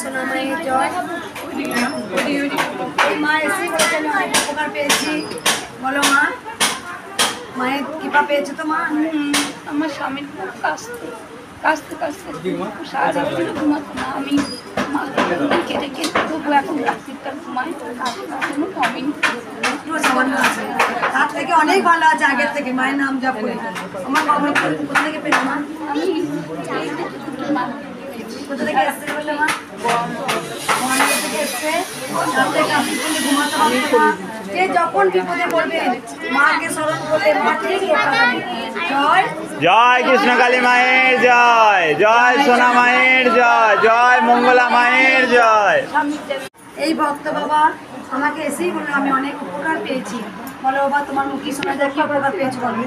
সোনা মায়ের জয়। মা এসে বলেছে আমি অনেক উপকার পেয়েছি। বলো মা, মায়ের কৃপা পেয়েছো তো মা? আমার স্বামীর খুব কাশতে সারা রাত্রি ঘুমাতো না। আমি কেটে তবু এখন রাত্রিটা ঘুমাই, কোনো কমেনি। সামান্য আছে, তার থেকে অনেক ভালো আছে আগের থেকে। মায়ের নাম জপ করে আমার বাবা কোথা থেকে পেলো মা? আমি কোথা থেকে এসছে বললে মা? থেকে এসছে। ঘুমাতে হবে না, যে যখন বিপদে পড়বে মাকে স্মরণ করলে মা ঠিক জয় জয় কৃষ্ণকালী মায়ের জয়, জয় সোনা মায়ের জয়, জয় মঙ্গলা মায়ের জয়। এই ভক্ত বাবা আমাকে এসেই বললো আমি অনেক উপকার পেয়েছি। বলো বাবা তোমার মুখে শোনা যায় কি উপকার পেয়েছো বলো।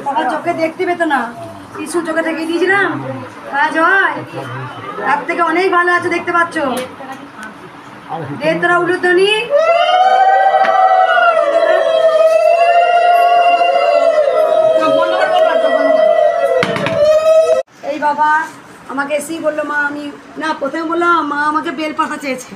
বাবা চোখে দেখতে পেতো না, কিছু চোখে থেকে দিয়েছিলাম। হ্যাঁ জয়, তার থেকে অনেক ভালো আছে, দেখতে পাচ্ছ। তোরা উলুধ্বনি। এই বাবা আমাকে এসেই বললো মা আমি না, প্রথমে বললো মা আমাকে বেল পাতা চেয়েছে।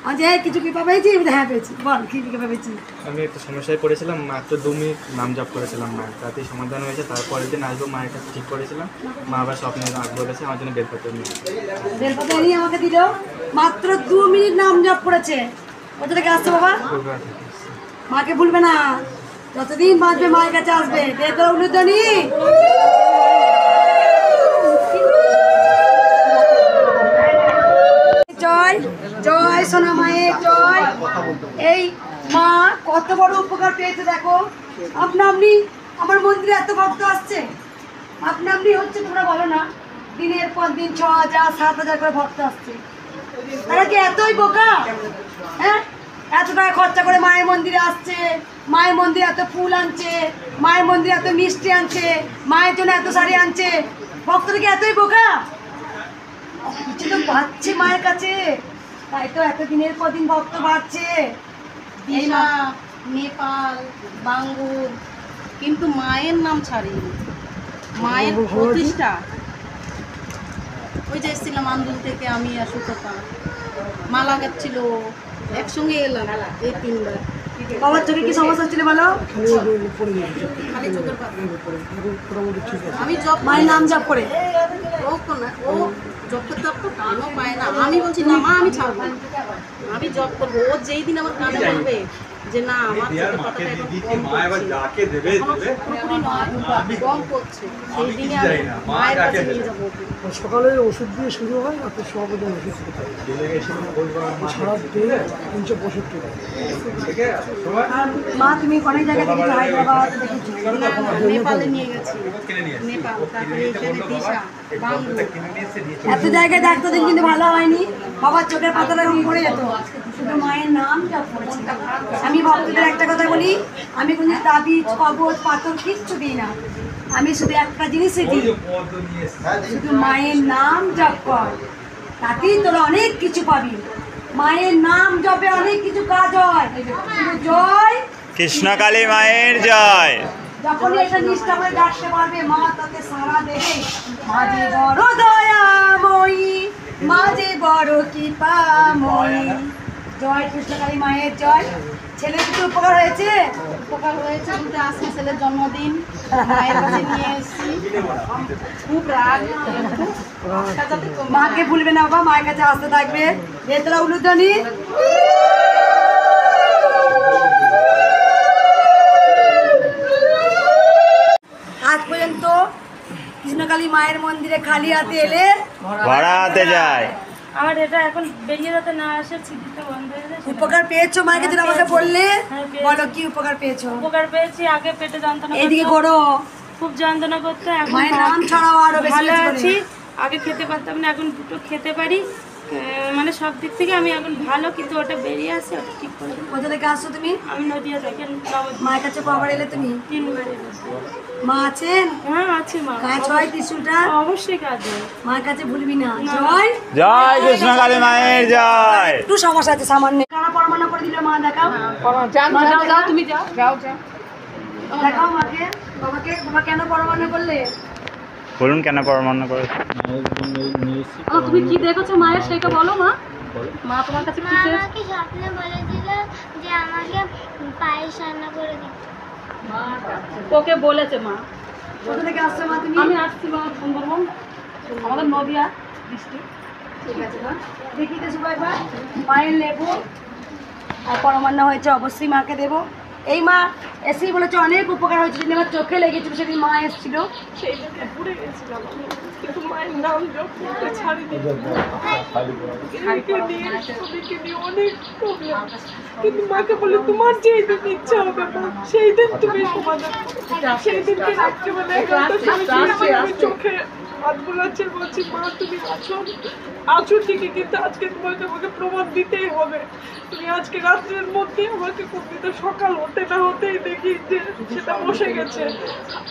আমি কিছু কৃপা পেয়েছি? হ্যাঁ পেয়েছি। বল কি কৃপা পেয়েছি? আমি একটু সমস্যায় পড়েছিলাম, মাত্র 2 মিনিট নাম জপ করেছিলাম, মায়ের তাতেই সমাধান হয়েছে। তারপরের দিন আসবো, মায়ের কাছে ঠিক করেছিলাম। মা আবার স্বপ্নে বলেছে আমার জন্য বেলপাতা নিয়ে। বেলপাতা নিয়ে আমাকে দিল, মাত্র 2 মিনিট নাম জপ করেছে। কোথা থেকে আসছে বাবা? মাকে ভুলবে না, যতদিন বাঁচবে মায়ের কাছে আসবে। উলুধ্বনি। জয় জয় সোনা মায়ের জয়। এই মা কত বড় উপকার পেয়েছে দেখো। আপনি আমার মন্দিরে এত ভক্ত আসছে, আপনি হচ্ছে তোমরা বলো না, দিনের পর দিন 6,000 7,000 করে ভক্ত আসছে। তারা কি এতই বোকা? হ্যাঁ, এত টাকা খরচা করে মায়ের মন্দিরে আসছে, মায়ের মন্দিরে এত ফুল আনছে, মায়ের মন্দিরে এত মিষ্টি আনছে, মায়ের জন্য এত শাড়ি আনছে। ভক্তরা কি এতই বোকা? কিছু তো পাচ্ছে মায়ের কাছে, তাই তো এত দিনের পর দিন ভক্ত বাড়ছে। নেপাল, বাঙ্গুর, কিন্তু মায়ের নাম ছাড়িনি। মায়ের প্রতিষ্ঠা। ওই যে এসেছিলাম আন্দুল থেকে আমি আর সুতপা, মালা গাচ্ছিল, একসঙ্গে এলাম এই 3 বার। বাবার চোখে কি সমস্যা ছিল বলো? খালি চোখের পাতা। আমি জব মায়ের নাম জপ করে ও জব করতে কানও পায় না। আমি বলছি না মা আমি ছাড়বো, আমি জব করবো। ও যেই দিন আমার কানে বলবে যে না আমার কথাটা এখন কম করছে, সেই দিনে আমি মায়ের কাছে নিয়ে যাবো। সকালে ওষুধ দিয়ে শুরু হয়, রাতে সব ওষুধ সারা দিন 365 মা তুমি অনেক জায়গা থেকে হায়দ্রাবাদ দেখেছি। নেপালে নিয়ে গেছি, নেপাল, তারপরে এখানে দিশা, বাঙ্গুর। এত জায়গায় ডাক্তার দিন কিন্তু ভালো হয়নি। বাবার চোখের পাতাটা রুম পড়ে যেত, শুধু মায়ের নাম জপ করেছি। আমি ভক্তদের একটা কথা বলি, আমি কোনো তাবিজ কবজ পাথর কিচ্ছু দিই না। আমি শুধু একটা জিনিসই দিই, শুধু মায়ের নাম জপ কর, তাতেই তোরা অনেক কিছু পাবি। মায়ের নাম জপে অনেক কিছু কাজ হয়। জয় কৃষ্ণকালী মায়ের জয়। যখনই এটা নিষ্ঠা করে ডাকতে পারবে মা তাতে সারা দেবে। মাঝে বড় দয়াময়ী, মাঝে বড় কৃপাময়ী। জয় কৃষ্ণকালী মায়ের জয়। ছেলে কিছু উপকার হয়েছে? উপকার হয়েছে বলতে আজকে ছেলের জন্মদিন, মায়ের কাছে নিয়ে এসেছি। খুব রাগ, মাকে ভুলবে না বাবা, মায়ের কাছে আসতে থাকবে। তোরা উলুধ্বনি। আজ পর্যন্ত কৃষ্ণকালী মায়ের মন্দিরে খালি হাতে এলে ভরা হাতে যায়। আর এটা এখন বেরিয়ে যাতে না আসে, ছিদ্রটা বন্ধ হয়ে যায়। উপকার পেয়েছো মায়ের কাছে আমাকে বললে? বলো কি উপকার পেয়েছো? উপকার পেয়েছি, আগে পেটে যন্ত্রণা এইদিকে করতো, ঘোরো। খুব যন্ত্রণা করতো, এখন মায়ের নাম ছাড়াও আরো বেশি ভালো বেশি করে। আছি। আগে খেতে পারতাম না, এখন দুটো খেতে পারি। মানে সব দিক থেকে আমি এখন ভালো, কিন্তু ওটা বেরিয়ে আসে, ওটা ঠিক করে দেবো। কোথা থেকে আসছো তুমি? আমি নদিয়া থেকে মায়ের কাছে কবার এলে তুমি? 3 বার এসেছি। মা আছেন? হ্যাঁ আছে মা, কাজ হয় ত্রিশূলটা? অবশ্যই কাজ হয়। মায়ের কাছে ভুলবি না। জয় জয় কৃষ্ণকালী মায়ের জয়। একটু সমস্যা আছে সামান্য। কারা পরমানা করে দিল মা, দেখাও। যাও তুমি যাও যাও যাও। দেখাও মাকে, বাবাকে, বাবা কেন পরমান্ন করলে? বলুন কেন পরমান্ন করে? তুমি কি দেখেছো মায়ের সেটা বলো মা। মা তোমার কাছে কি চেয়েছে? আমাকে স্বপ্নে বলেছিল যে আমাকে পায়েস রান্না করে দিতে। ওকে বলেছে মা। কোথা থেকে আসছো মা তুমি? আমি আসছি মা সুন্দরবন, আমাদের নদিয়া ডিস্ট্রিক্ট। ঠিক আছে মা, দেখি তো সবাই মায়ের লেবু আর পরমান্ন হয়েছে, অবশ্যই মাকে দেবো। এই মা এসেই বলেছে অনেক উপকার হয়েছে, যেদিন আমার চোখে লেগেছিল সেদিন মা এসেছিল। সেই দিকে ঘুরে গেছিলাম আমি, কিন্তু মায়ের নাম জপ করতে ছাড়িনি। সবাইকে নিয়ে অনেক প্রবলেম, কিন্তু মাকে বলে তোমার যেই দিন ইচ্ছা হবে মা সেই দিন তুমি সমাধান করো। সেই দিনকে রাত্রিবেলা 11টার সময় আমি চোখে হাত বোলাচ্ছে, বলছি মা তুমি আছো ঠিকই, কিন্তু আজকে তোমাকে প্রমাণ দিতেই হবে। তুমি আজকে রাত্রের মধ্যে আমাকে কোনদিন সকাল হতে না হতেই দেখি যে সেটা বসে গেছে।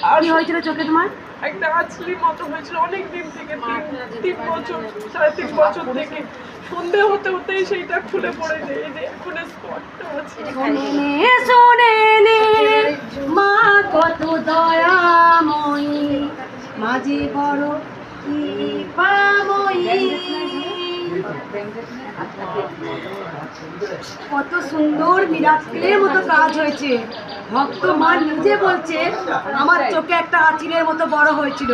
আর কি হয়েছিল চোখে তোমার? একটা আছলি মতো হয়েছিল অনেক দিন থেকে, 3 বছর 3.5 বছর থেকে। সন্ধে হতে হতেই সেইটা খুলে পড়ে যায়। এই যে এখন স্পটটা আছে। শুনে শুনে নে মা কত দয়াময়ী, মাঝে বড় কৃপাময়ী। কত সুন্দর মিরাক্কেলের মতো কাজ হয়েছে। ভক্ত মা নিজে বলছে আমার চোখে একটা আঁচিলের মতো বড় হয়েছিল।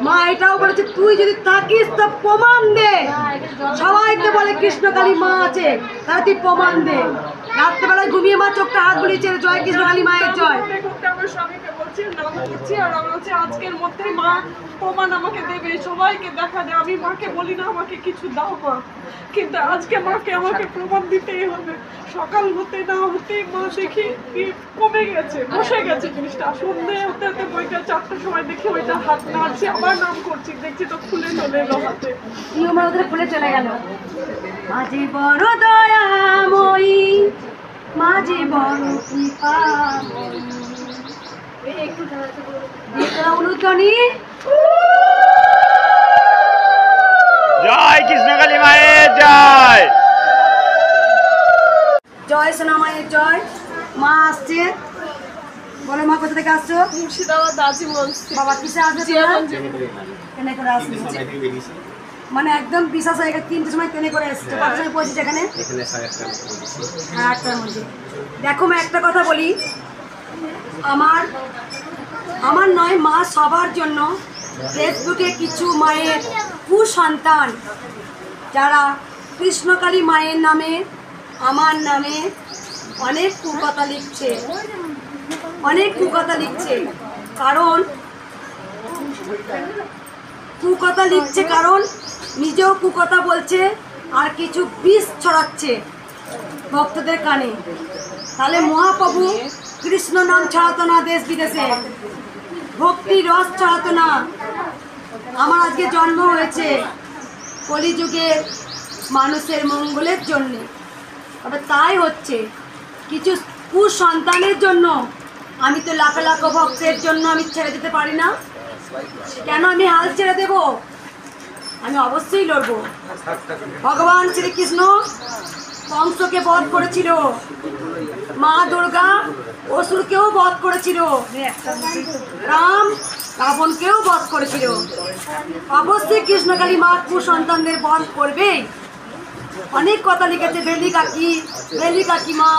মা এটাও বলেছে তুই যদি থাকিস তো প্রমাণ দে। সবাইকে বলে কৃষ্ণকালী মা আছে, তারা তুই প্রমাণ দে। রাত্রেবেলায় ঘুমিয়ে মা চোখটা হাত বুলিয়েছে, জয় কৃষ্ণকালী মায়ের জয়। আমার স্বামীকে বলছি নাম করছি, আর আমি হচ্ছে আজকের মধ্যেই মা প্রমাণ আমাকে দেবে, সবাইকে দেখা যায়। আমি মাকে বলি না আমাকে কিছু দাও মা, কিন্তু আজকে মাকে আমাকে প্রমাণ দিতেই হবে। সকাল হতে না হতেই মা দেখি কমে গেছে, বসে গেছে জিনিসটা। সন্ধে হতে হতে বইটা 4টার সময় দেখি ওইটা হাত নাড়ছে, আবার নাম করছি, দেখছি তো খুলে চলে এলো হাতে। নিয়মের ওদের খুলে চলে গেল। মাঝে বড় দয়াময়ী, মাঝে বড় কৃপাময়ী। অনুধ্বনি জয় কৃষ্ণকালী মায়ের জয়। জয় সোনা মায়ের জয়। মা আসছে, বলো মা কোথা থেকে আসছো? মুর্শিদাবাদ আজিমগঞ্জ। বাবা কিসে আসবে? ট্রেনে করে আসবে, মানে একদম বিশ্বাস হয়ে গেছে। 3টের সময় ট্রেনে করে এসছে, কত সময় পৌঁছেছে এখানে? 8টার মধ্যে। দেখো মা একটা কথা বলি, আমার নয় মা সবার জন্য ফেসবুকে কিছু মায়ের কুসন্তান যারা কৃষ্ণকালী মায়ের নামে আমার নামে অনেক কুকথা লিখছে, অনেক কুকথা লিখছে। কারণ কুকথা লিখছে, কারণ নিজেও কুকথা বলছে আর কিছু বিষ ছড়াচ্ছে ভক্তদের কানে। তাহলে মহাপ্রভু কৃষ্ণ নাম ছড়াতো না দেশ বিদেশে, ভক্তি রস ছড়াতো না। আমার আজকে জন্ম হয়েছে কলিযুগের মানুষের মঙ্গলের জন্যে, তবে তাই হচ্ছে কিছু কুসন্তানের জন্য। আমি তো লাখ লাখ ভক্তের জন্য আমি ছেড়ে দিতে পারি না। কেন আমি হাল ছেড়ে দেব? আমি অবশ্যই লড়বো। ভগবান শ্রীকৃষ্ণ কংসকে বধ করেছিল, মা দুর্গা অসুরকেও বধ করেছিল, রাম রাবণকেও বধ করেছিল। অবশ্যই কৃষ্ণকালী মা কুসন্তানদের বধ করবেই। অনেক কথা লিখেছে বেলি কাকিমা।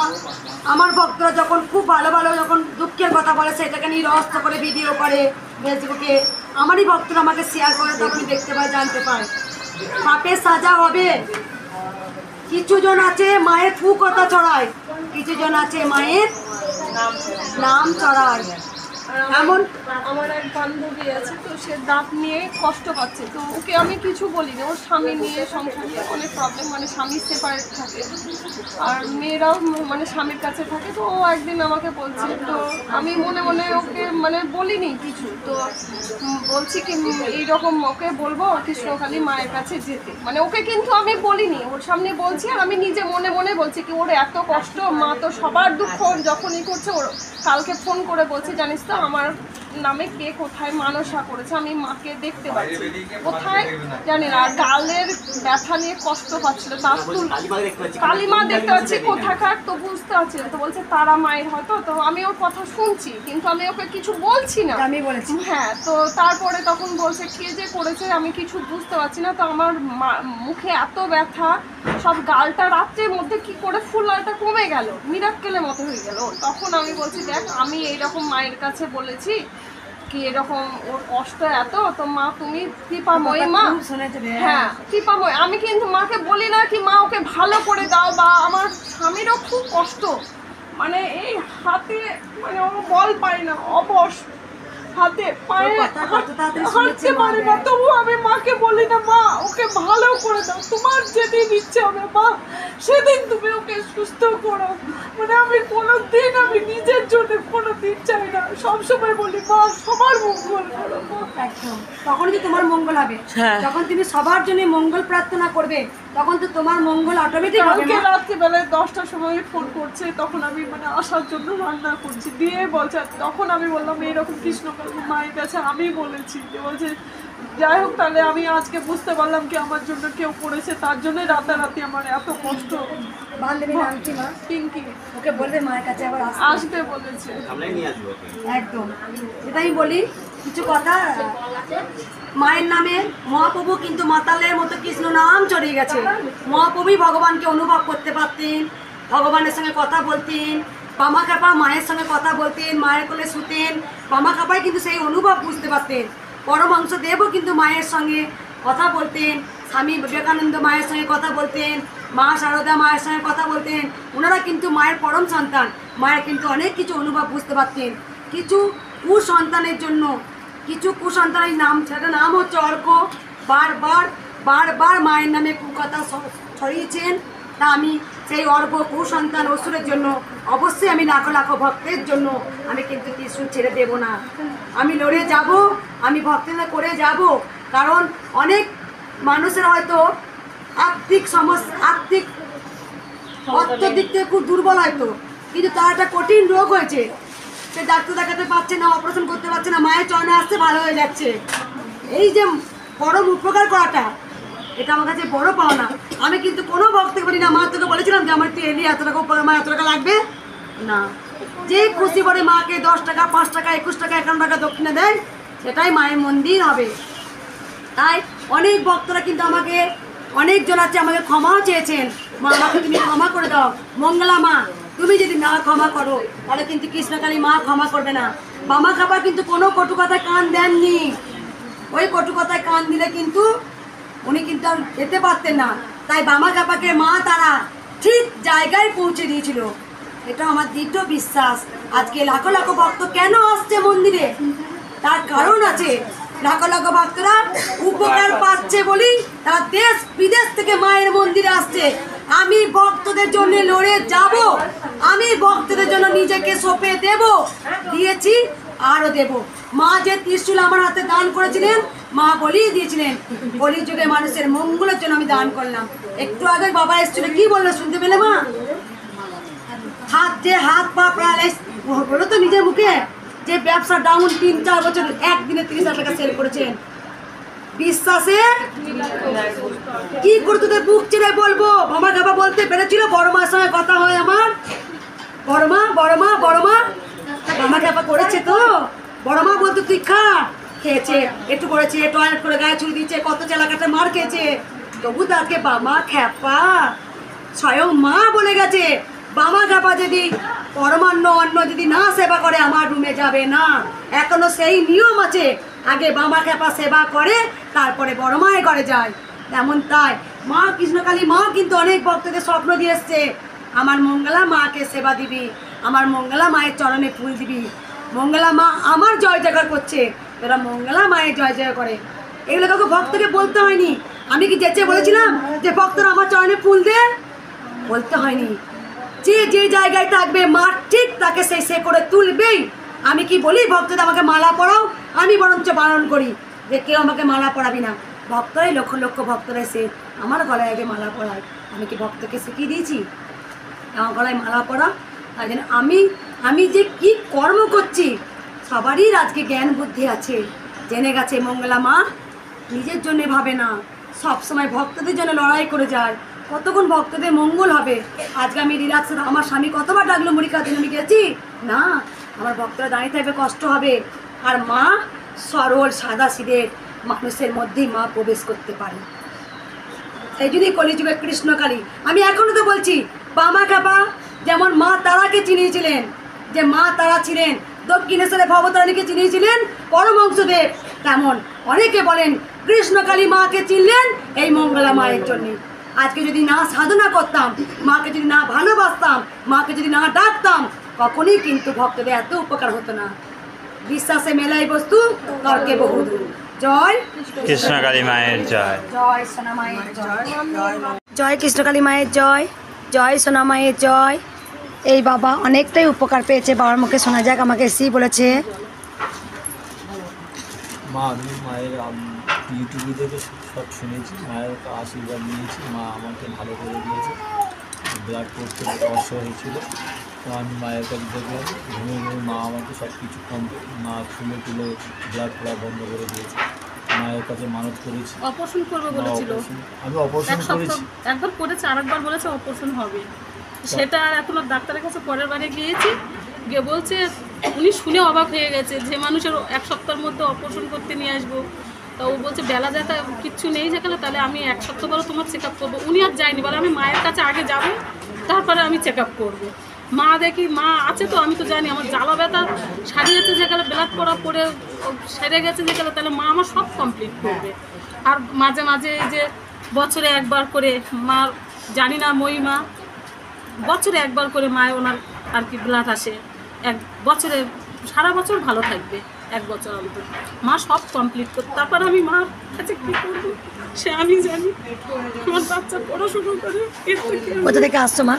আমার ভক্তরা যখন খুব ভালো ভালো যখন দুঃখের কথা বলে সেটাকে নিয়ে রহস্য করে ভিডিও করে ফেসবুকে, আমারই ভক্তরা আমাকে শেয়ার করে, তখনই দেখতে পায়, জানতে পায়। পাপের সাজা হবে। কিছু জন আছে মায়ের কুকথা ছড়ায়, কিছু জন আছে মায়ের নাম ছড়ায়। এমন আমার এক বান্ধবী আছে, তো সে দাঁত নিয়ে কষ্ট পাচ্ছে, তো ওকে আমি কিছু বলি না। ওর স্বামী নিয়ে সংসার নিয়ে অনেক প্রবলেম, মানে স্বামী সেপারেট থাকে আর মেয়েরাও মানে স্বামীর কাছে থাকে। তো ও একদিন আমাকে বলছে, তো আমি মনে মনে ওকে মানে বলিনি কিছু, তো বলছি কি এইরকম ওকে বলবো কৃষ্ণকালী মায়ের কাছে যেতে, মানে ওকে কিন্তু আমি বলিনি, ওর সামনে বলছি। আর আমি নিজে মনে মনে বলছি কি ওর এত কষ্ট, মা তো সবার দুঃখ যখনই করছে। ওর কালকে ফোন করে বলছি জানিস তো আমার নামে কে কোথায় মানসা করেছে আমি মাকে দেখতে পাচ্ছি, কোথায় জানি না। আর গালের ব্যথা নিয়ে কষ্ট পাচ্ছিল, কালিমা দেখতে পাচ্ছি কোথাকার, তো বুঝতে পারছি না। তো বলছে তারা মায়ের হয়তো, তো আমি ওর কথা শুনছি কিন্তু আমি ওকে কিছু বলছি না। আমি বলেছি হ্যাঁ, তো তারপরে তখন বলছে কে যে করেছে আমি কিছু বুঝতে পারছি না। তো আমার মুখে এত ব্যথা, সব গালটা রাত্রের মধ্যে কি করে ফুলাটা কমে গেল, মিরাক্কেলের মতো হয়ে গেল। তখন আমি বলছি দেখ আমি এইরকম মায়ের কাছে বলেছি কি এরকম ওর কষ্ট এত, তো মা তুমি কৃপাময়ী মা। হ্যাঁ কৃপাময়, আমি কিন্তু মাকে বলি না কি মা ওকে ভালো করে দাও, বা আমার স্বামীরও খুব কষ্ট, মানে এই হাতে মানে ও বল পায় না, অবশ হাতে পায়ে হাঁটতে পারে না, তবু আমি মাকে বলি না মা ওকে ভালো করে দাও, তোমার যেদিন ইচ্ছে হবে মা সেদিন তুমি ওকে সুস্থ করো। মানে আমি কোনোদিন আমি নিজের জন্য কোনোদিন চাই না, সবসময় বলি মা সবার মঙ্গল করো মা। একদম, তখনই তো তোমার মঙ্গল হবে। যখন তুমি সবার জন্য মঙ্গল প্রার্থনা করবে তখন তো তোমার মঙ্গল অটোমেটিক হবে। কালকে রাত্রিবেলায় 10টার সময় ফোন করছে, তখন আমি মানে আসার জন্য রান্না করছি, দিয়ে বলছে, তখন আমি বললাম এইরকম কৃষ্ণকালী মায়ের কাছে আমি বলেছি, যে বলছে যাই হোক তাহলে আমি আজকে বুঝতে পারলাম কি আমার জন্য কেউ করেছে, তার জন্যই রাতারাতি আমার এত কষ্ট। বান্ধবী নাম কি মা? পিঙ্কি। ওকে বলবে মায়ের কাছে আবার আসবে বলেছে। একদম, সেটাই বলি কিছু কথা। মায়ের নামে মহাপ্রভু কিন্তু মাতালের মতো কৃষ্ণ নাম চড়িয়ে গেছে। মহাপ্রভুই ভগবানকে অনুভব করতে পারতেন, ভগবানের সঙ্গে কথা বলতেন, বামা কাপা মায়ের সঙ্গে কথা বলতেন, মায়ের কোলে শুতেন, বামা কাপায় কিন্তু সেই অনুভব বুঝতে পারতেন। পরমহংস দেবও কিন্তু মায়ের সঙ্গে কথা বলতেন, স্বামী বিবেকানন্দ মায়ের সঙ্গে কথা বলতেন, মা শারদা মায়ের সঙ্গে কথা বলতেন। ওনারা কিন্তু মায়ের পরম সন্তান, মায়ের কিন্তু অনেক কিছু অনুভব বুঝতে পারতেন। কিছু কুসন্তানের জন্য, কিছু কুসন্তানের নাম, সেটা নাম হচ্ছে অর্ক, বারবার বারবার মায়ের নামে কুকথা ছড়িয়েছেন। তা আমি সেই অর্ক কুসন্তান অসুরের জন্য অবশ্যই আমি লাখো লাখো ভক্তের জন্য আমি কিন্তু কিছু ছেড়ে দেব না, আমি লড়ে যাব, আমি ভক্তরা করে যাব। কারণ অনেক মানুষের হয়তো আর্থিক সমস্যা, আর্থিক অর্থের দিক থেকে খুব দুর্বল হয়তো, কিন্তু তার একটা কঠিন রোগ হয়েছে, সে ডাক্তার দেখাতে পারছে না, অপারেশন করতে পারছে না, মায়ের চরণে আসতে ভালো হয়ে যাচ্ছে। এই যে পরম উপকার করাটা, এটা আমার কাছে বড় পাওনা। আমি কিন্তু কোনো ভক্তকে বলি না মা তোকে বলেছিলাম যে আমার তুই এলি এত টাকা উপকার, মা এত টাকা লাগবে না। যে খুশি করে মাকে 10 টাকা 5 টাকা 21 টাকা 51 টাকা দক্ষিণা দেয়, সেটাই মায়ের মন্দির হবে। তাই অনেক ভক্তরা কিন্তু আমাকে, অনেকজন আছে আমাকে ক্ষমাও চেয়েছেন, মা আমাকে তুমি ক্ষমা করে দাও। মঙ্গলা মা তুমি যদি না ক্ষমা করো তাহলে কিন্তু কৃষ্ণকালী মা ক্ষমা করবে না। বামা খাবার কিন্তু কোনো কটু কথায় কান দেননি, ওই কটু কথায় কান দিলে কিন্তু উনি কিন্তু আর যেতে পারতেন না। তাই বামা কাপাকে মা তারা ঠিক জায়গায় পৌঁছে দিয়েছিল, এটা আমার দৃঢ় বিশ্বাস। আজকে লাখো লাখো ভক্ত কেন আসছে মন্দিরে, তার কারণ আছে। লাখো লাখো ভক্তরা উপকার পাচ্ছে বলি তারা দেশ বিদেশ থেকে মায়ের মন্দিরে আসছে। আমি ভক্তদের জন্য লড়ে যাব, আমি ভক্তদের জন্য নিজেকে সঁপে দেব, দিয়েছি আরও দেব। মা যে ত্রিশূল আমার হাতে দান করেছিলেন, মা বলিয়ে দিয়েছিলেন কলির যুগে মানুষের মঙ্গলের জন্য আমি দান করলাম। একটু আগে বাবা এসেছিল, কি বললো শুনতে পেলে মা? হাত পা প্যারালাইজ বলো তো নিজের মুখে, যে ব্যবসা ডাউন 3-4 বছর একদিনে 30,000 টাকা সেল করেছেন। বিশ্বাসে কি করে তোদের বুক চেড়ে বলবো? আমার বাবা বলতে পেরেছিল, বড় মার সঙ্গে কথা হয় আমার, বড় মা বাবা বাবা করেছে তো, বড় মা বলতো তুই খা, খেয়েছে, একটু করেছে, টয়লেট করে গায়ে ছুড়ে দিচ্ছে, কত চালাকাটা মার খেয়েছে, তবু তাকে বাবা খ্যাপা স্বয়ং মা বলে গেছে, বাবা খ্যাপা যদি পরমান্ন অন্ন যদি না সেবা করে আমার রুমে যাবে না। এখনো সেই নিয়ম আছে, আগে বাবা খ্যাপা সেবা করে তারপরে বড় মায়ের ঘরে যায়। তেমন তাই মা কৃষ্ণকালী মা কিন্তু অনেক ভক্তদের স্বপ্ন দিয়ে এসছে, আমার মঙ্গলা মাকে সেবা দিবি, আমার মঙ্গলা মায়ের চরণে ফুল দিবি, মঙ্গলা মা আমার জয় জয়কার করছে, এরা মঙ্গলা মায়ের জয় জয় করে। এগুলো কাউকে ভক্তকে বলতে হয়নি। আমি কি যেচে বলেছিলাম যে ভক্তরা আমার চরণে ফুল দে? বলতে হয়নি। যে যে জায়গায় থাকবে মা ঠিক তাকে সেই সে করে তুলবেই। আমি কি বলি ভক্তদের আমাকে মালা পরাও? আমি বরঞ্চ বারণ করি যে কেউ আমাকে মালা পরাবি না। ভক্তরাই লক্ষ লক্ষ ভক্তরা এসে আমার গলায় আগে মালা পরায়। আমি কি ভক্তকে শিখিয়ে দিয়েছি আমার গলায় মালা পরা? তাই জন্য আমি যে কি কর্ম করছি সবারই আজকে জ্ঞান বুদ্ধি আছে, জেনে গেছে মঙ্গলা মা নিজের জন্য ভাবে না, সব সময় ভক্তদের জন্য লড়াই করে যায়। কতক্ষণ ভক্তদের মঙ্গল হবে। আজকে আমি রিল্যাক্স, আমার স্বামী কতবার ডাকলো মুড়ি খাওয়ার জন্য, আমি গেছি না, আমার ভক্তরা দাঁড়িয়ে থাকবে, কষ্ট হবে। আর মা সরল সাদা সিধে মানুষের মধ্যেই মা প্রবেশ করতে পারে। এই জন্যই কলিযুগের কৃষ্ণকালী। আমি এখনও তো বলছি, বামা কাপা যেমন মা তারাকে চিনিয়েছিলেন, যে মা তারা ছিলেন দক্ষিণেশ্বরে ভবতারিণীকে চিনিয়েছিলেন পরমহংসদেব, তেমন অনেকে বলেন কৃষ্ণকালী মাকে চিনলেন এই মঙ্গলা মায়ের জন্যে। আজকে যদি না সাধনা করতাম, মাকে যদি না ভালোবাসতাম, মাকে যদি না ডাকতাম, কখনই কিন্তু ভক্তদের এত উপকার হতো না। বিশ্বাসে মেলাই বস্তু, তর্কে বহুদূর। জয় কৃষ্ণকালী মায়ের জয়। জয় সোনা মায়ের জয়। জয় কৃষ্ণকালী মায়ের জয়। জয় সোনা মায়ের জয়। এই বাবা অনেকটাই উপকার পেয়েছে, বাবার মুখে শোনা যাক। আমাকে এসেই বলেছে মা, আমি মায়ের ইউটিউবে দেখে সব শুনেছি, মায়ের আশীর্বাদ নিয়েছি, মা আমাকে ভালো করে দিয়েছে। ব্লাড করতে অসুবিধা হয়েছিল, তো আমি মায়ের কাছে দেখলাম, ঘুমে ঘুমে মা আমাকে সব কিছু কম, মা তুলে তুলে ব্লাড করা বন্ধ করে দিয়েছে। মায়ের কাছে মানত করেছি, অপারেশন করবে বলেছিল, আমি অপারেশন করেছি, একবার করেছে, আরেকবার বলেছে অপারেশন হবে। সেটা আর এখন ডাক্তারের কাছে পরের বারে গিয়েছি, গিয়ে বলছে, উনি শুনে অবাক হয়ে গেছে যে মানুষের 1 সপ্তাহের মধ্যে অপারেশন করতে নিয়ে আসবো। তা ও বলছে বেলা যাতা কিচ্ছু নেই যেখানে, তাহলে আমি 1 সপ্তাহ পরে তোমার চেক আপ করবো। উনি আর যায়নি, বলে আমি মায়ের কাছে আগে যাবো, তারপরে আমি চেক আপ করবো। মা দেখি মা আছে তো, আমি তো জানি আমার জ্বালা ব্যথা সারিয়েছে যেখানে, ব্লাড পড়া পড়ে সেরে গেছে যেখানে, তাহলে মা আমার সব কমপ্লিট করবে। আর মাঝে মাঝে এই যে বছরে একবার করে মার, জানি না মহিমা, বছরে একবার করে মায়ের ওনার আর কি ব্লাড আসে, 1 বছরে, সারা বছর ভালো থাকবে, 1 বছর অন্তর। মা সব কমপ্লিট করতে, তারপর আমি মার কাছে কী করবো সে আমি জানি। আমার বাচ্চা পড়াশুনো করে, কোথা থেকে আসছো মা?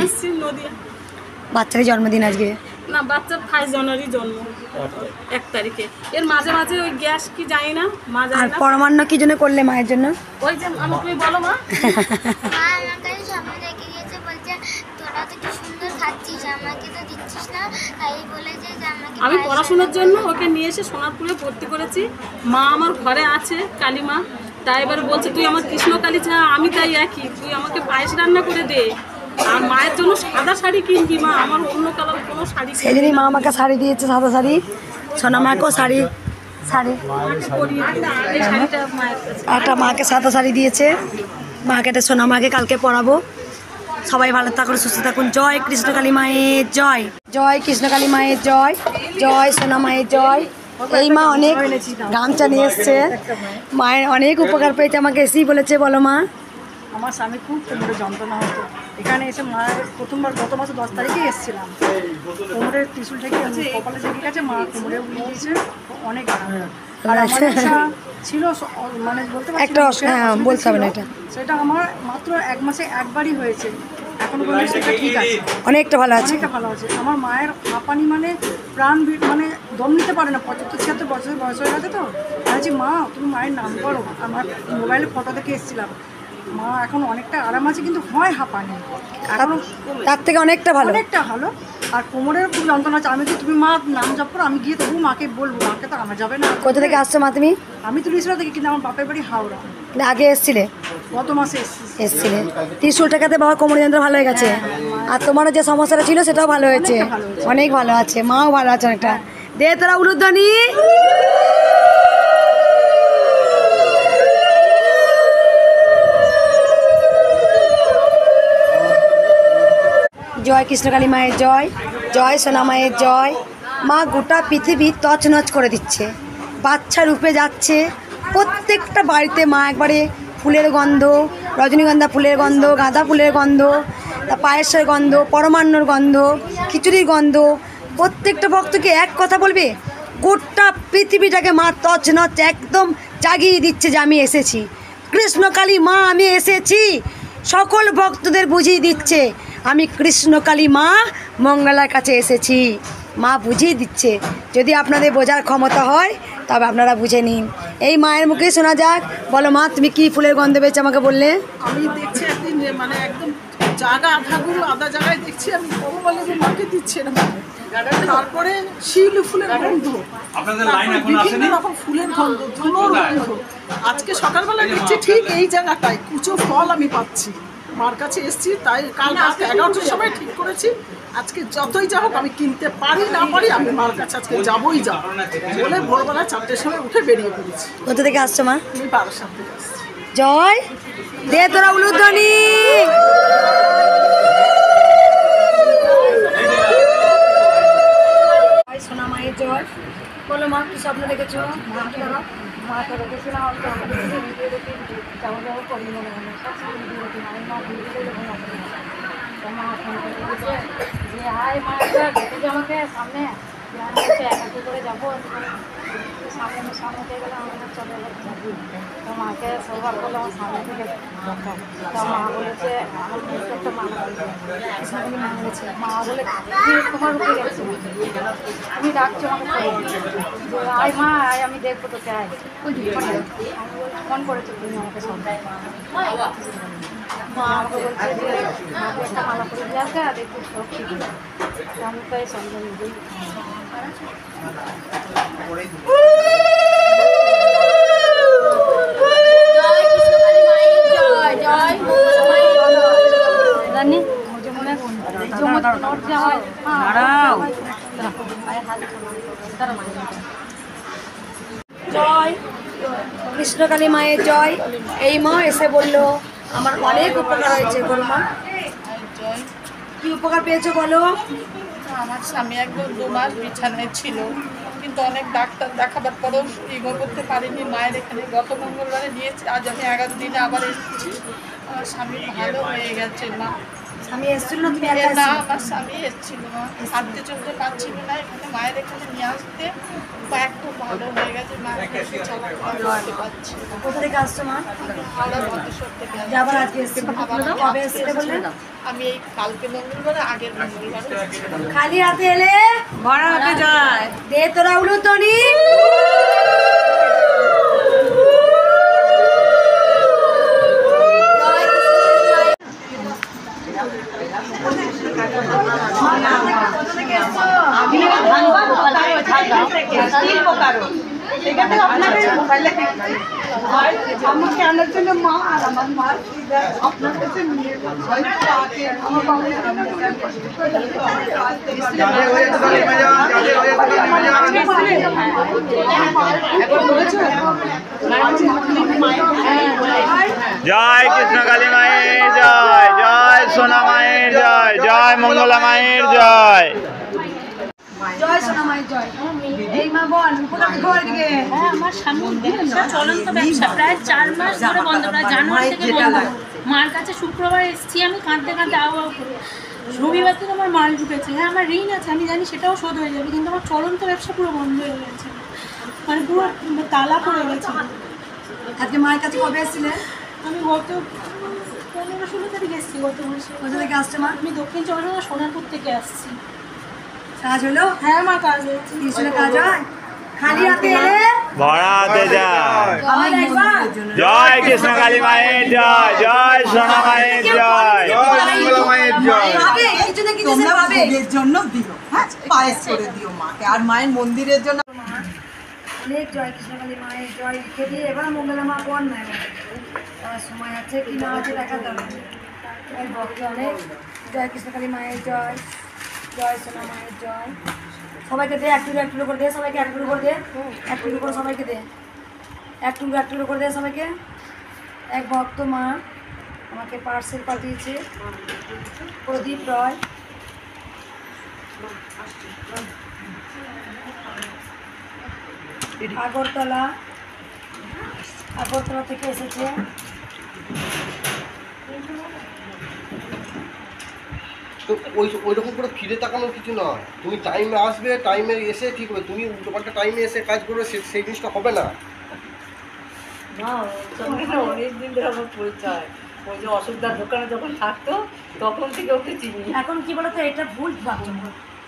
আসছি নদিয়া। বাচ্চারই জন্মদিন আজকে? না, বাচ্চার 5 জানুয়ারি জন্ম, 1 তারিখে। এর মাঝে মাঝে ওই গ্যাস কি জানি না, মা আর জানি না। পরমান্ন কি জন্য করলে মায়ের জন্য? ওই যে আমি, তুমি বলো মা। মা আমার কাছে স্বপ্ন দেখে গিয়েছে, বলছে তোরা তো কি সুন্দর খাচ্ছিস, আমাকে তো দিচ্ছিস না, তাই বলেছে যে আমাকে আমি পড়াশোনার জন্য ওকে নিয়ে এসে সোনারপুরে ভর্তি করেছি। মা আমার ঘরে আছে, কালী মা, তাই এবার বলছে তুই আমার কৃষ্ণকালী যা, আমি তাই একই, তুই আমাকে পায়েস রান্না করে দে। আর মায়ের জন্য সাদা শাড়ি কিনবি মা, আমার অন্য কালার কোনো শাড়ি সেই জন্যই মা আমাকে শাড়ি দিয়েছে, সাদা শাড়ি। সোনা মাকেও শাড়ি পরিয়ে দিই। এই শাড়িটা মায়ের কাছে। একটা মাকে সাদা শাড়ি দিয়েছে, মাকে একটা সোনা মাকে কালকে পরাবো। সবাই ভালো থাকুন, সুস্থ থাকুন। জয় কৃষ্ণকালী মায়ের জয়। জয় কৃষ্ণকালী মায়ের জয়। জয় সোনা মায়ের জয়। এই মা অনেক গামছা নিয়ে এসছে, মায়ের অনেক উপকার পেয়েছে, আমাকে এসেই বলেছে। বলো মা। আমার স্বামী খুব কোমরে যন্ত্রণা হতো, এখানে এসে মায়ের প্রথমবার গত মাসে 10 তারিখে এসেছিলাম। কোমরের ত্রিশুল থেকে কপালে লেগে গেছে, মা কোমরে উঠে দিয়েছে, অনেক আরাম। আর আমার একটা ছিল, মানে বলতে একটা বলতে হবে না এটা, সেটা আমার মাত্র 1 মাসে একবারই হয়েছে, এখনো পর্যন্ত সেটা ঠিক আছে, অনেকটা ভালো আছে, অনেকটা ভালো আছে। আমার মায়ের হাঁপানি মানে প্রাণ মানে দম নিতে পারে না, 75-76 বছর বয়স হয়ে গেছে। তো বলছি মা তুমি মায়ের নাম করো, আমার মোবাইলে ফটো দেখে এসেছিলাম। মা এখন অনেকটা আরাম আছে, কিন্তু হয় হাঁপানি এখনো, তার থেকে অনেকটা ভালো, অনেকটা ভালো। আর কোমরের খুব যন্ত্রণা আছে। আমি তো তুমি মা নাম জপ করো, আমি গিয়ে তবু মাকে বলবো, মাকে তো আমার যাবে না। কোথা থেকে আসছো মা তুমি? আমি তো লিসরা থেকে, কিন্তু আমার বাপের বাড়ি হাওড়া। আগে এসছিলে? গত মাসে এসছিলে। ত্রিশুল টাকাতে বাবা কোমর যন্ত্র ভালো হয়ে গেছে, আর তোমারও যে সমস্যাটা ছিল সেটাও ভালো হয়েছে, অনেক ভালো আছে, মাও ভালো আছে অনেকটা। দে তোরা উলুধ্বনি। জয় কৃষ্ণকালী মায়ের জয়। জয় সোনা মায়ের জয়। মা গোটা পৃথিবী তছনছ করে দিচ্ছে, বাচ্চা রূপে যাচ্ছে। প্রত্যেকটা বাড়িতে মা একবারে ফুলের গন্ধ, রজনীগন্ধা ফুলের গন্ধ, গাঁদা ফুলের গন্ধ, পায়েসের গন্ধ, পরমান্নর গন্ধ, খিচুড়ির গন্ধ। প্রত্যেকটা ভক্তকে এক কথা বলবে, গোটা পৃথিবীটাকে মা তছনছ একদম জাগিয়ে দিচ্ছে যে আমি এসেছি, কৃষ্ণকালী মা আমি এসেছি। সকল ভক্তদের বুঝিয়ে দিচ্ছে আমি কৃষ্ণকালী মা মঙ্গলার কাছে এসেছি। মা বুঝিয়ে দিচ্ছে, যদি আপনাদের বোঝার ক্ষমতা হয় তবে আপনারা বুঝে নিন। এই মায়ের মুখে শোনা যাক। বলো মা, তুমি কি ফুলের গন্ধ পেয়েছো আমাকে বললে? আমি দেখছি একদিন, মানে একদম জায়গা আধা জায়গায় দেখছি, আমি বলে যে মাকে দিচ্ছে না, তারপরে শিউলি ফুলের গন্ধ, বিভিন্ন রকম ফুলের গন্ধ, ধুনোর গন্ধ। আজকে সকালবেলা দেখছি ঠিক এই জায়গাটায় কুচো ফল আমি পাচ্ছি। মার কাছে এসেছি, তাই কাল রাত 11টার সময় ঠিক করেছি আজকে যতই যা হোক আমি কিনতে পারি না পারি আমি মার কাছে আজকে যাবই যাব বলে ভোরবেলা 4টের সময় উঠে বেরিয়ে পড়েছি। কোথা থেকে আসছো মা? আমি বারাসাত থেকে আসছি। জয় দে তোরা উলুধ্বনি। সোনা মায়ের জয়। বলো মা কি স্বপ্ন দেখেছো? মাকে রেখেছিলাম যাবো যাবো করি মনে মনে মা ফোন করে বলছে যে হাই মা দেখেছো আমাকে সামনে একাকি করে যাবো সামনে থেকে গেলে আমাদের চলে যাবি। তো মাকে সবার বলে আমার সামনে থেকে দরকার। তো মা বলেছে আমার মুখে একটা মালা কৃষ্ণকালী মা বলেছে, মা বলে তোমার উঠে গেছে তুমি ডাকছো আমাকে যে আয় মা আয় আমি দেখবো তোকে আয়। ফোন করেছো তুমি আমাকে সবাই। মা আমাকে বলছে যে মাকে একটা মালা করে দিয়ে আসবে আর একটু সব ঠিক আছে। আমি তো এই সন্ধ্যা নিজেই জয় কৃষ্ণকালী মায়ের জয়। এই মা এসে বললো আমার অনেক উপকার হয়েছে। বলো মা কি উপকার পেয়েছো বলো? আমার স্বামী একদম 2 মাস বিছানায় ছিল, কিন্তু অনেক ডাক্তার দেখাবার পরেও ইগো করতে পারিনি। মায়ের এখানে গত মঙ্গলবারে নিয়েছি, আজ আমি 11 দিনে আবার এসেছি। আমার স্বামী ভালো হয়ে গেছে মা। স্বামী এসেছিল না তুমি? না, আমার স্বামী এসেছিল মা, হাঁটতে চলতে পারছিল না, এখানে মায়ের এখানে নিয়ে আসতে একটু ভালো হয়ে গেছে। মা চলাফেরা পারছি। কোথা থেকে আসছো মা? হাওড়া মন্তেশ্বর থেকে আবার আজকে এসেছিল। কবে এসেছিলে বললে? আমি এই কালকে মঙ্গলবারে আগের মঙ্গলবারে। খালি হাতে এলে ভরা হাতে যায়। দে তোরা উলুধ্বনি। আমাকে আনার জন্য মা আর আমার মা আপনার কাছে নিয়ে জয় কৃষ্ণকালী মায়ের জয়, জয় সোনা মায়ের জয়, জয় মঙ্গলা মায়ের জয়। জয় সোনা মায়ের জয়। এই মা বল উপকার কর দিকে। হ্যাঁ, আমার স্বামীর ব্যবসা চলন্ত ব্যবসা প্রায় 4 মাস ধরে বন্ধ, প্রায় জানুয়ারি থেকে বন্ধ। মার কাছে শুক্রবার এসেছি আমি কাঁদতে কাঁদতে আও করে। রবিবার থেকে আমার মাল ঢুকেছে। হ্যাঁ, আমার ঋণ আছে আমি জানি, সেটাও শোধ হয়ে যাবে, কিন্তু আমার চলন্ত ব্যবসা পুরো বন্ধ হয়ে গেছে, মানে পুরো তালা পড়ে গেছে। আজকে মায়ের কাছে কবে এসেছিলে? আমি গত 15-16 তারিখ এসেছি গত মাসে। কোথা থেকে আসছো মা? আমি দক্ষিণ চব্বিশ পরগনা সোনারপুর থেকে আসছি। কাজ হলো? হ্যাঁ মা, কাজ হয়েছে। কিছু কাজ হয়? খালি হাতে এলে ভরা হাতে যায়। আবার একবার জয় কৃষ্ণকালী মায়ের জয়, জয় সোনা মায়ের জয়, জয় মঙ্গলা মায়ের জয়। পাবে কিছু না কিছু সে পাবে। ভোগের জন্য দিও, হ্যাঁ পায়েস করে দিও মাকে, আর মায়ের মন্দিরের জন্য অনেক জয় কৃষ্ণকালী মায়ের জয় লিখে দিয়ে এবার মঙ্গলা মা কোন নাই সময় আছে কি না আছে দেখা যাবে। এই ভক্ত অনেক জয় কৃষ্ণকালী মায়ের জয়, জয় সোনা মায়ের জয়। সবাইকে দে একটু একটু করে দে, সবাইকে একটু করে দে, একটু করে সবাইকে দে, একটু করে দে সবাইকে। এক ভক্ত মা আমাকে পার্সেল পাঠিয়েছে, প্রদীপ রয়। আগরতলা থেকে এসেছে। তো ওই রকম করে ফিরে তাকানোর কিছু নয়। তুমি টাইমে আসবে, টাইমে এসে ঠিক হবে। তুমি উল্টোপাল্টা টাইমে এসে কাজ করবে, সেই জিনিসটা হবে না। অনেকদিন ধরে আমার পরিচয়, ওই যে অসুবিধার দোকানে যখন থাকতো তখন থেকে ওকে চিনি। এখন কি বলতো, এটা ভুল ভাবছো।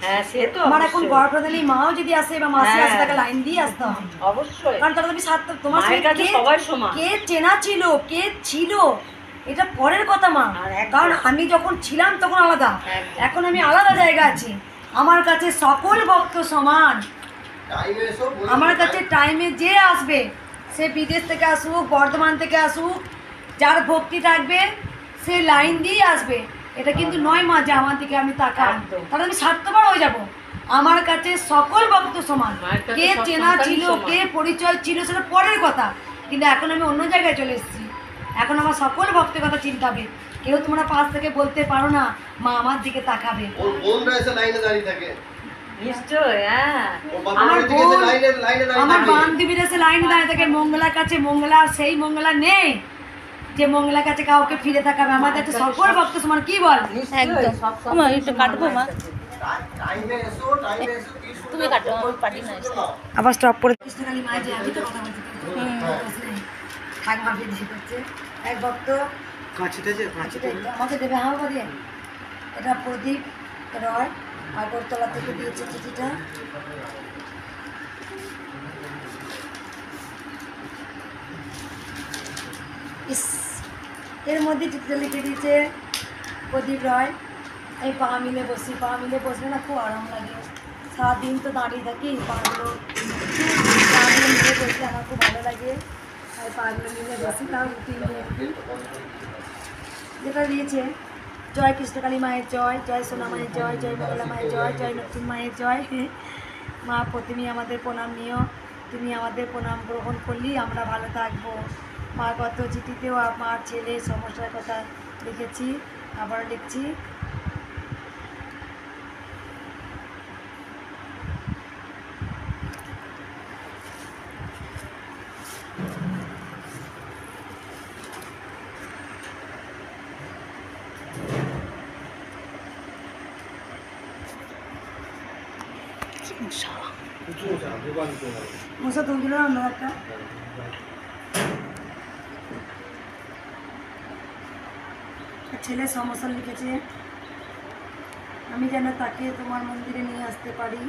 হ্যাঁ সে তো আমার এখন গর্ভধারী মাও যদি আসে বা মাসি আসে তাকে লাইন দিয়ে আসতে হবে অবশ্যই, কারণ তারা তুমি তোমার কাছে সবাই সমান। কে চেনা ছিল, কে ছিল এটা পরের কথা মা, কারণ আমি যখন ছিলাম তখন আলাদা, এখন আমি আলাদা জায়গা আছি। আমার কাছে সকল ভক্ত সমান। টাইমে এসো, আমার কাছে টাইমে যে আসবে, সে বিদেশ থেকে আসুক, বর্ধমান থেকে আসুক, যার ভক্তি থাকবে সে লাইন দিয়ে আসবে। এটা কিন্তু নয় মা যে আমার দিকে আমি তাকাই, তাহলে আমি স্বার্থপর হয়ে যাব। আমার কাছে সকল ভক্ত সমান। কে চেনা ছিল, কে পরিচয় ছিল সেটা পরের কথা, কিন্তু এখন আমি অন্য জায়গায় চলে এসেছি। এখন আমার সকল ভক্তের কথা চিন্তা হবে। কেউ তোমরা পাশ থেকে বলতে পারো না মা আমার দিকে তাকাবে। ওর বোনরা এসে লাইনে দাঁড়িয়ে থাকে। নিশ্চয়, হ্যাঁ। আমার বোন, আমার বান্ধবীরা এসে লাইনে দাঁড়িয়ে থাকে মঙ্গলার কাছে। মঙ্গলা সেই মঙ্গলা নেই যে মঙ্গলার কাছে কাউকে ফিরে তাকাবে। আমার কাছে সকল ভক্ত সমান। কি বল? একদম একটু কাটবো মা, টাইমে এসো, টাইমে এসো। তুমি কাটো, আমি পারি না। আবার স্টপ করে কৃষ্ণকালী মা যে আমি তো কথা বলছি থাক মা ভিডিও করছে। এক ভক্ত আমাকে দেবে হাওয়া দিয়ে। এটা প্রদীপ রয় আগরতলা থেকে দিয়েছে চিঠিটা। ইস, এর মধ্যে চিঠিটা লিখে দিয়েছে প্রদীপ রয়। এই পা মিলে বসি, পা মিলে বসলে না খুব আরাম লাগে। সারাদিন তো দাঁড়িয়ে থাকি, পাগুলো মিলে বসলে আমার খুব ভালো লাগে। আর পাগুলো মিলে বসি, তাও রুটিন যেটা দিয়েছে। জয় কৃষ্ণকালী মায়ের জয়, জয় সোনা মায়ের জয়, জয় মঙ্গলা মায়ের জয়, জয় নতুন মায়ের জয়। মা প্রথমে আমাদের প্রণাম নিও, তুমি আমাদের প্রণাম গ্রহণ করলি আমরা ভালো থাকবো। মা গত চিঠিতেও আমার ছেলের সমস্যার কথা লিখেছি, আবার লিখছি। মশা তুলছিল না আমরা একটা। ছেলে সমস্যা লিখেছে, আমি যেন তাকে তোমার মন্দিরে নিয়ে আসতে পারি।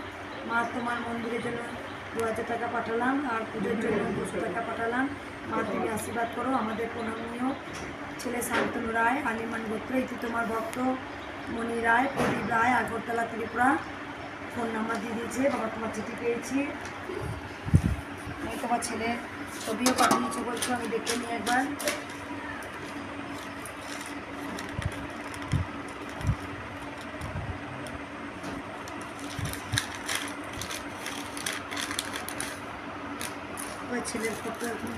মা তোমার মন্দিরের জন্য 2000 টাকা পাঠালাম, আর পুজোর জন্য 200 টাকা পাঠালাম। মা তুমি আশীর্বাদ করো, আমাদের প্রণাম নিও। ছেলে শান্তনু রায়, আলিমান গোত্র। ইতি তোমার ভক্ত মণি রায়, প্রদীপ রায়, আগরতলা ত্রিপুরা। ফোন নাম্বার দিয়ে দিয়েছে। বাবা তোমার চিঠি পেয়েছি। আমি তোমার ছেলে ছবিও পাঠিয়েছি বলছো, আমি দেখে নিই একবার। ছেলের ফটো এখন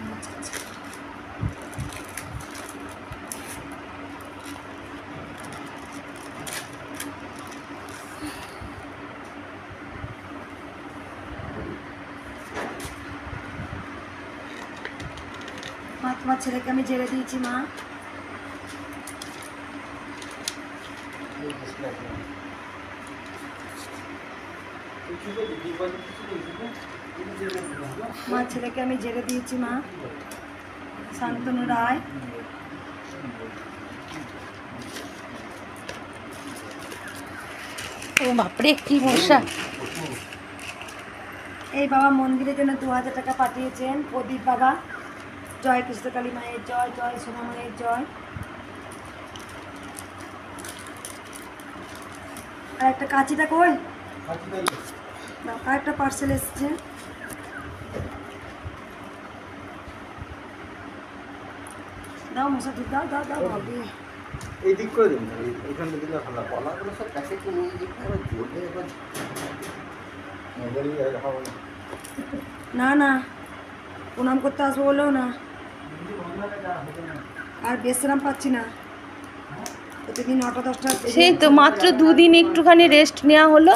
মা তোমার ছেলেকে আমি জেলে দিয়েছি মা। মা ছেলেকে আমি জেলে দিয়েছি মা। শান্তনু রায়। ও বাপরে কি মশা। এই বাবা মন্দিরের জন্য 2000 টাকা পাঠিয়েছেন। প্রদীপ বাবা। জয় কৃষ্ণকালী মায়ের জয়, জয় সোনা মায়ের জয়। আর একটা কাঁচিটা কই? আর একটা পার্সেল এসছে। দাও মশা দুধ দাও, দাও দাও ভাবি। এই দিক করে দিন, এইখানটা দিলে ভালো। কলাগুলো সব প্যাকেটে নিয়ে যেতে হবে, জোরে এবার না না প্রণাম করতে আসবো বলেও না। আর বিশ্রাম পাচ্ছি না, প্রতিদিন 9টা 10টা। সেই তো মাত্র 2 দিন একটুখানি রেস্ট নেওয়া হলো,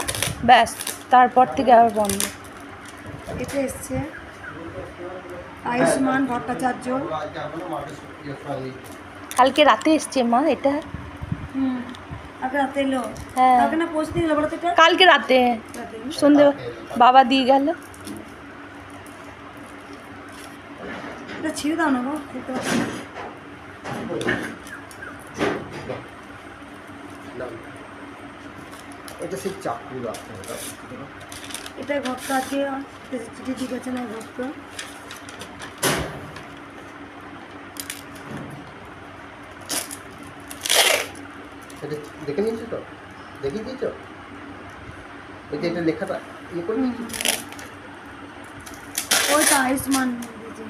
ব্যাস তারপর থেকে আবার বন্ধ। এটা এসছে আয়ুষ্মান ভট্টাচার্য। কালকে রাতে এসছে মা এটা। আগে রাতে এলো। হ্যাঁ কালকে না পৌঁছে দিয়ে গেলো বলো তো এটা? কালকে রাতে সন্ধে বাবা দিয়ে গেল। এটা ছিঁড়ে দাও না গো, খেতে পারছি না। এটা সেই চাকরি রাখতে হবে। এটা ভক্ত আছে, চিঠি ঠিক আছে না ভক্ত। এটা দেখে নিয়েছো তো? দেখিয়ে দিয়েছো? ওই যে এটা লেখাটা ইয়ে করে দিচ্ছি। ওই তো আয়ুষ্মান দিয়েছে।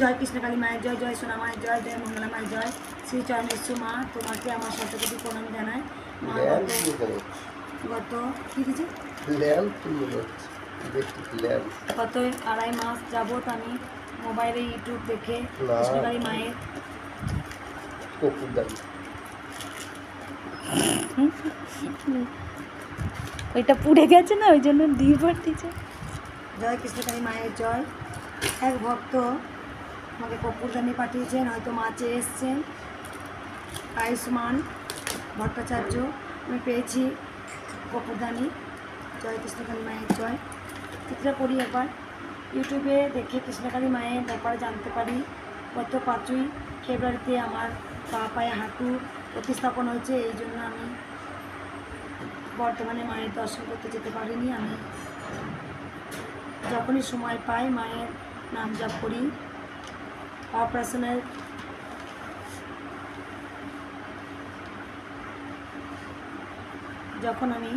জয় কৃষ্ণকালী মায়ের জয়, জয় সোনা মায়ের জয়, জয় মঙ্গলা মায়ের জয়। শ্রী চরণেশ্বর মা, তোমাকে আমার শতকোটি প্রণাম জানাই। মা গত কী দিয়েছে, গত 2.5 মাস যাবৎ আমি মোবাইলে ইউটিউব দেখে কৃষ্ণকালী মায়ের ওইটা পুড়ে গেছে না, ওই জন্য দিয়ে পড়তেছে। জয় কৃষ্ণকালী মায়ের জয়। এক ভক্ত আমাকে কপুরদানি পাঠিয়েছেন, হয়তো মা চেয়ে এসছেন। আয়ুষ্মান ভট্টাচার্য, আমি পেয়েছি কপুরদানি। জয় কৃষ্ণকালী মায়ের জয়। চিত্রা পড়ি একবার, ইউটিউবে দেখে কৃষ্ণকালী মায়ের ব্যাপারে জানতে পারি। গত 5ই ফেব্রুয়ারিতে আমার পা পায়ে হাঁটু প্রতিস্থাপন হয়েছে, এই জন্য আমি বর্তমানে মায়ের দর্শন করতে যেতে পারিনি। আমি যখনই সময় পাই মায়ের নাম জপ করি। অপারেশনের যখন আমি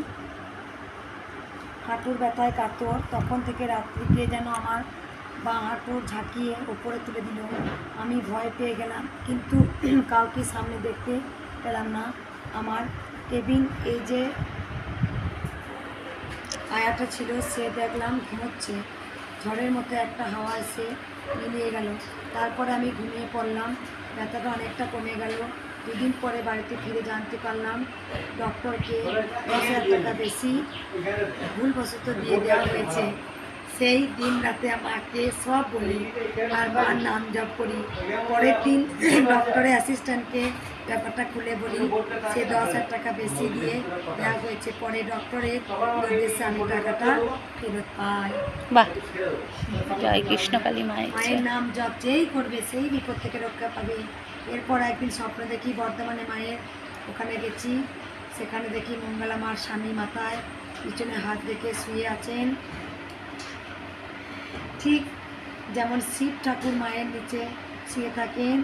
হাঁটুর ব্যথায় কাতর, তখন থেকে রাত্রিকে যেন আমার বাঁ হাঁটু ঝাঁকিয়ে ওপরে তুলে দিল। আমি ভয় পেয়ে গেলাম, কিন্তু কাউকে সামনে দেখতে পেলাম না। আমার কেবিন এই যে আয়াটা ছিল, সে দেখলাম ঘুমোচ্ছে। ঝড়ের মতো একটা হাওয়া এসে মিলিয়ে গেল। তারপরে আমি ঘুমিয়ে পড়লাম। ব্যথাটা অনেকটা কমে গেল। 2 দিন পরে বাড়িতে ফিরে জানতে পারলাম ডক্টরকে 10,000 টাকা বেশি ভুলবশত দিয়ে দেওয়া হয়েছে। সেই দিন রাতে আমাকে সব বলি আর মার নাম জপ করি। পরের দিন ডক্টরের অ্যাসিস্ট্যান্টকে ব্যাপারটা খুলে বলি, সে 10,000 টাকা বেশি দিয়ে দেওয়া হয়েছে। পরে ডক্টরের নির্দেশে আমি টাকাটা ফেরত পাই। বাহ, জয় কৃষ্ণকালী মায়ের মায়ের নাম জপ যেই করবে সেই বিপদ থেকে রক্ষা পাবে। এরপর একদিন স্বপ্ন দেখি বর্ধমানে মায়ের ওখানে গেছি। সেখানে দেখি মঙ্গলা মার স্বামী মাথায় পিছনে হাত রেখে শুয়ে আছেন, ঠিক যেমন শিব ঠাকুর মায়ের নিচে শুয়ে থাকেন।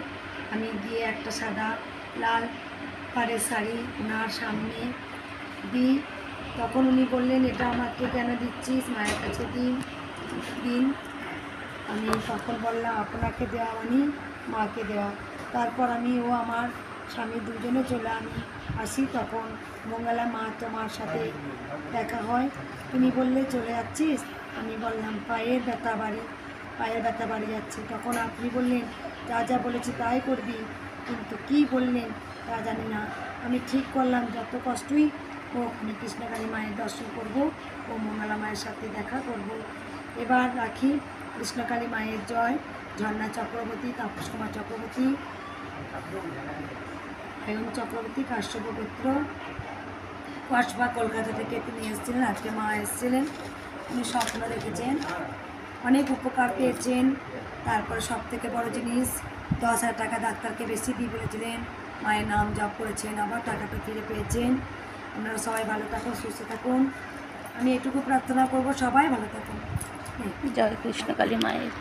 আমি গিয়ে একটা সাদা লাল পাড়ের শাড়ি ওনার সামনে দিই। তখন উনি বললেন, এটা আমাকে কেন দিচ্ছিস, মায়ের কাছে দিন। আমি তখন বললাম, আপনাকে দেওয়া মানে মাকে দেওয়া। তারপর আমি ও আমার স্বামী দুজনে চলে আসি। তখন মঙ্গলা মা তোমার সাথে দেখা হয়। তুমি বললে চলে যাচ্ছিস। আমি বললাম পায়ের ব্যথা বাড়ি যাচ্ছে। তখন আপনি বললেন, যা যা বলেছি তাই করবি, কিন্তু কি বললেন তা জানি না। আমি ঠিক করলাম যত কষ্টই হোক আমি কৃষ্ণকালী মায়ের দর্শন করব ও মঙ্গলা মায়ের সাথে দেখা করব। এবার রাখি। কৃষ্ণকালী মায়ের জয়। ঝর্ণা চক্রবর্তী, তাপস কুমার চক্রবর্তী, আয়ন চক্রবর্তী, কাশ্যপ পুত্র, কসবা কলকাতা থেকে তিনি এসেছিলেন। আজকে মা এসেছিলেন, উনি স্বপ্ন দেখেছেন, অনেক উপকার পেয়েছেন। তারপরে সব থেকে বড় জিনিস, 10,000 টাকা ডাক্তারকে বেশি দিয়ে বলেছিলেন, মায়ের নাম জপ করেছেন, আবার টাকাটা ফিরে পেয়েছেন। আপনারা সবাই ভালো থাকুন, সুস্থ থাকুন। আমি এটুকু প্রার্থনা করব, সবাই ভালো থাকুন। জয় কৃষ্ণকালী মায়ের।